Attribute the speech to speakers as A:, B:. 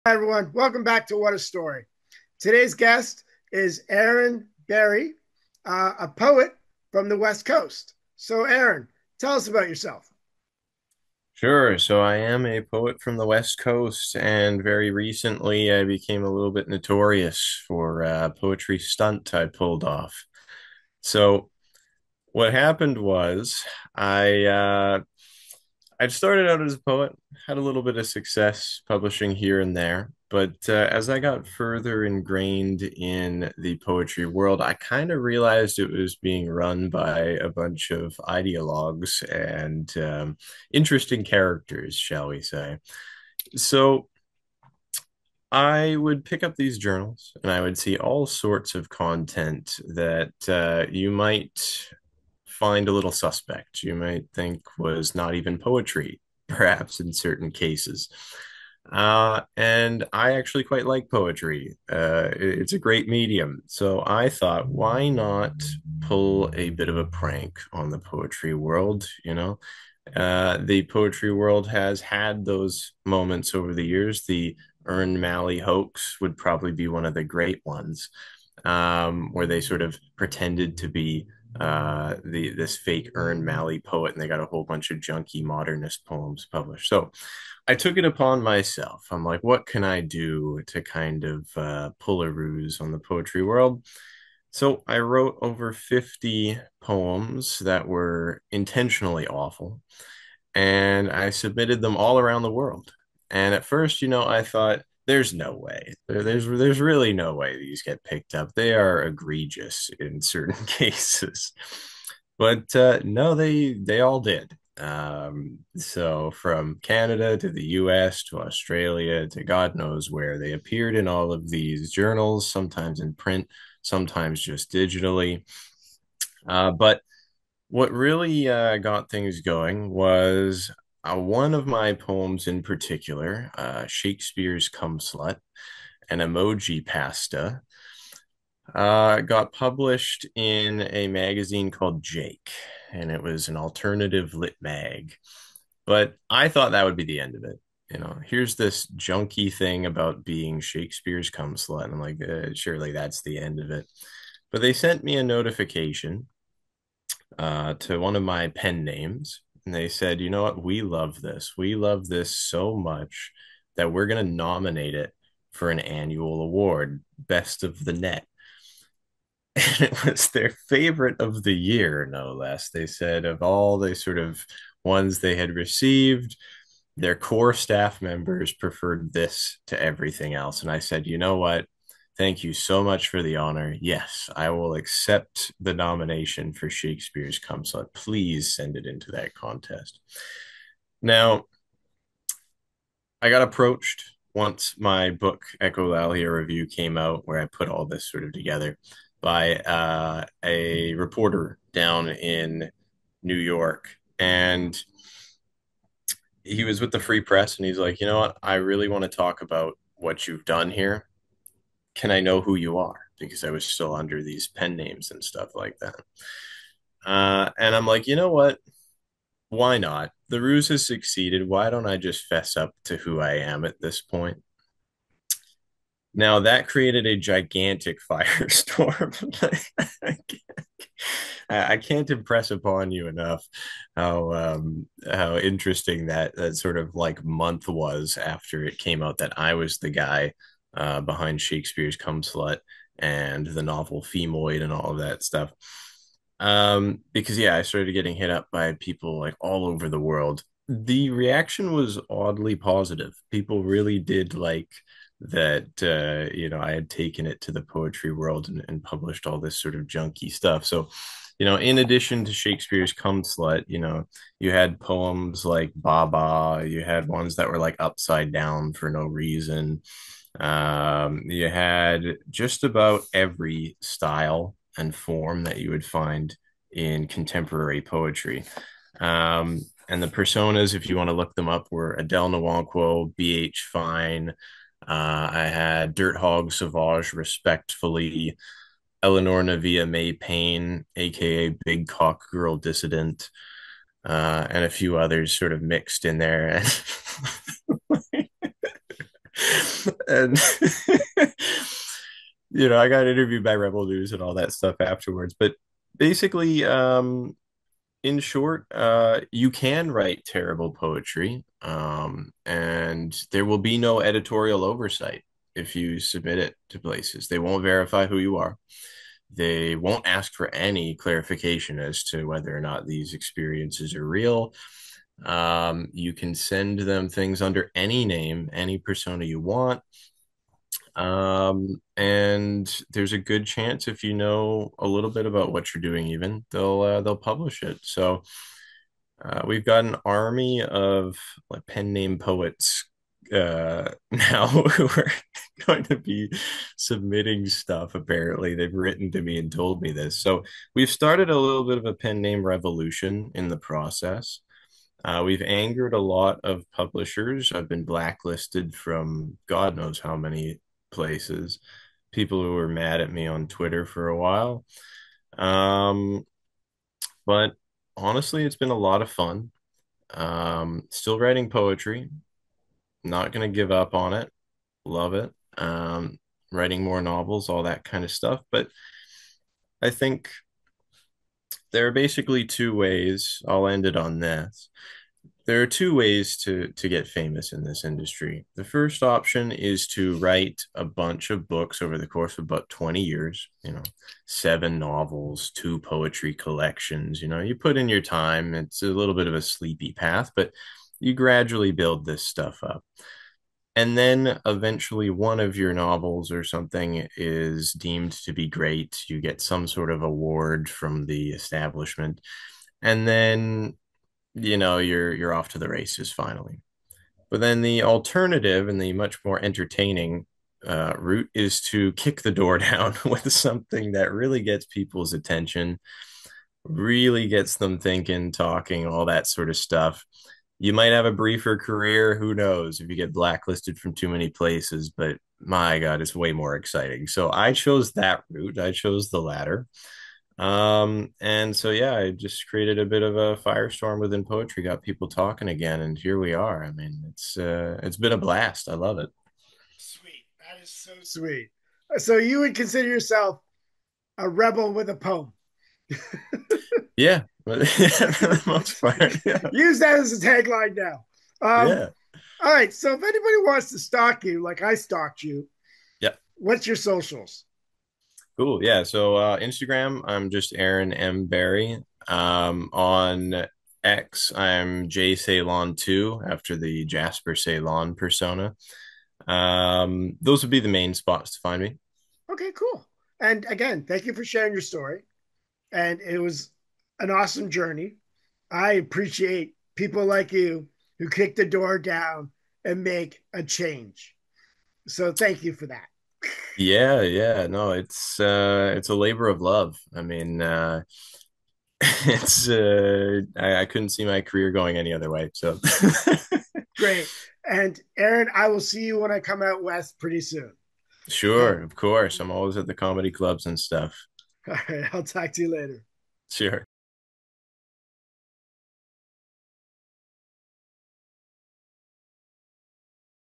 A: Hi, everyone. Welcome back to What a Story. Today's guest is Aaron Berry, a poet from the West Coast. So, Aaron, tell us about yourself.
B: Sure. So I am a poet from the West Coast, and very recently I became a little bit notorious for a poetry stunt I pulled off. So what happened was I I'd started out as a poet, had a little bit of success publishing here and there, but as I got further ingrained in the poetry world, I kind of realized it was being run by a bunch of ideologues and interesting characters, shall we say. So I would pick up these journals and I would see all sorts of content that you might find a little suspect. You might think was not even poetry, perhaps in certain cases. And I actually quite like poetry. It's a great medium. So I thought, why not pull a bit of a prank on the poetry world? The poetry world has had those moments over the years. The Ern Malley hoax would probably be one of the great ones, where they sort of pretended to be the this fake Ern Malley poet, and they got a whole bunch of junky modernist poems published. So I took it upon myself. I'm like, what can I do to kind of pull a ruse on the poetry world? So I wrote over 50 poems that were intentionally awful, and I submitted them all around the world. And at first, I thought, there's no way. There's really no way these get picked up. They are egregious in certain cases. But no, they all did. So from Canada to the US to Australia to God knows where, they appeared in all of these journals, sometimes in print, sometimes just digitally. But what really got things going was one of my poems in particular, Shakespeare's Come Slut, an emoji pasta, got published in a magazine called Jake, and it was an alternative lit mag. But I thought that would be the end of it. Here's this junky thing about being Shakespeare's Come Slut, and I'm like, surely that's the end of it. But they sent me a notification to one of my pen names. And they said, you know what? We love this. We love this so much that we're going to nominate it for an annual award, Best of the Net. And it was their favorite of the year, no less. They said of all the sort of ones they had received, their core staff members preferred this to everything else. And I said, you know what? Thank you so much for the honor. Yes, I will accept the nomination for Shakespeare's Come Slut. Please send it into that contest. Now, I got approached once my book Echolalia Review came out, where I put all this sort of together by a reporter down in New York. And he was with the Free Press and he's like, you know what? I really want to talk about what you've done here. Can I know who you are? Because I was still under these pen names and stuff like that. And I'm like, you know what? Why not? The ruse has succeeded. Why don't I just fess up to who I am at this point? Now that created a gigantic firestorm. I can't impress upon you enough how interesting that sort of like month was after it came out that I was the guy behind Shakespeare's Come Slut and the novel Femoid and all of that stuff. Because yeah, I started getting hit up by people like all over the world. The reaction was oddly positive. People really did like that I had taken it to the poetry world and published all this sort of junky stuff. So, in addition to Shakespeare's Come Slut, you had poems like Baba, you had ones that were like upside down for no reason. You had just about every style and form that you would find in contemporary poetry. And the personas, if you want to look them up, were Adele Nwankwo, B.H. Fine. I had Dirt Hog Sauvage, respectfully, Eleanor Navia May Payne, aka Big Cock Girl Dissident, and a few others sort of mixed in there. And I got interviewed by Rebel News and all that stuff afterwards. But basically, in short, you can write terrible poetry, and there will be no editorial oversight if you submit it to places. They won't verify who you are. They won't ask for any clarification as to whether or not these experiences are real. You can send them things under any name, any persona you want. And there's a good chance if you know a little bit about what you're doing, even they'll publish it. So we've got an army of like pen name poets now who are going to be submitting stuff. Apparently, they've written to me and told me this. So we've started a little bit of a pen name revolution in the process. We've angered a lot of publishers. I've been blacklisted from God knows how many places. People who were mad at me on Twitter for a while. Um, but honestly, it's been a lot of fun. Still writing poetry. Not going to give up on it. Love it. Writing more novels, all that kind of stuff. But I think there are basically two ways. I'll end it on this. There are two ways to get famous in this industry. The first option is to write a bunch of books over the course of about 20 years, 7 novels, 2 poetry collections. You put in your time. It's a little bit of a sleepy path, but you gradually build this stuff up. And then eventually one of your novels or something is deemed to be great. You get some sort of award from the establishment. And then you're off to the races finally. But then the alternative and the much more entertaining route is to kick the door down with something that really gets people's attention, really gets them thinking, talking, all that sort of stuff. You might have a briefer career, who knows, if you get blacklisted from too many places, but my God, it's way more exciting. So I chose that route. I chose the latter. And so yeah, I just created a bit of a firestorm within poetry, got people talking again, and here we are. I mean, it's been a blast. I love it.
A: Sweet. That is so sweet. So you would consider yourself a rebel with a poem.
B: Yeah, for the most part. Yeah.
A: Use that as a tagline now. Um,
B: Yeah.
A: all right. So if anybody wants to stalk you, like I stalked you,
B: Yeah.
A: what's your socials?
B: Cool. Yeah. So Instagram, I'm just Aaron M. Barry. On X, I'm J Ceylon 2 after the Jasper Ceylon persona. Those would be the main spots to find me.
A: Okay, cool. And again, thank you for sharing your story. And it was an awesome journey. I appreciate people like you who kick the door down and make a change. So thank you for that.
B: Yeah, yeah. No, it's a labor of love. I mean, I couldn't see my career going any other way. So
A: Great. And Aaron, I will see you when I come out west pretty soon. Uh,
B: sure, of course. I'm always at the comedy clubs and stuff.
A: all right, I'll talk to you later.
B: Sure.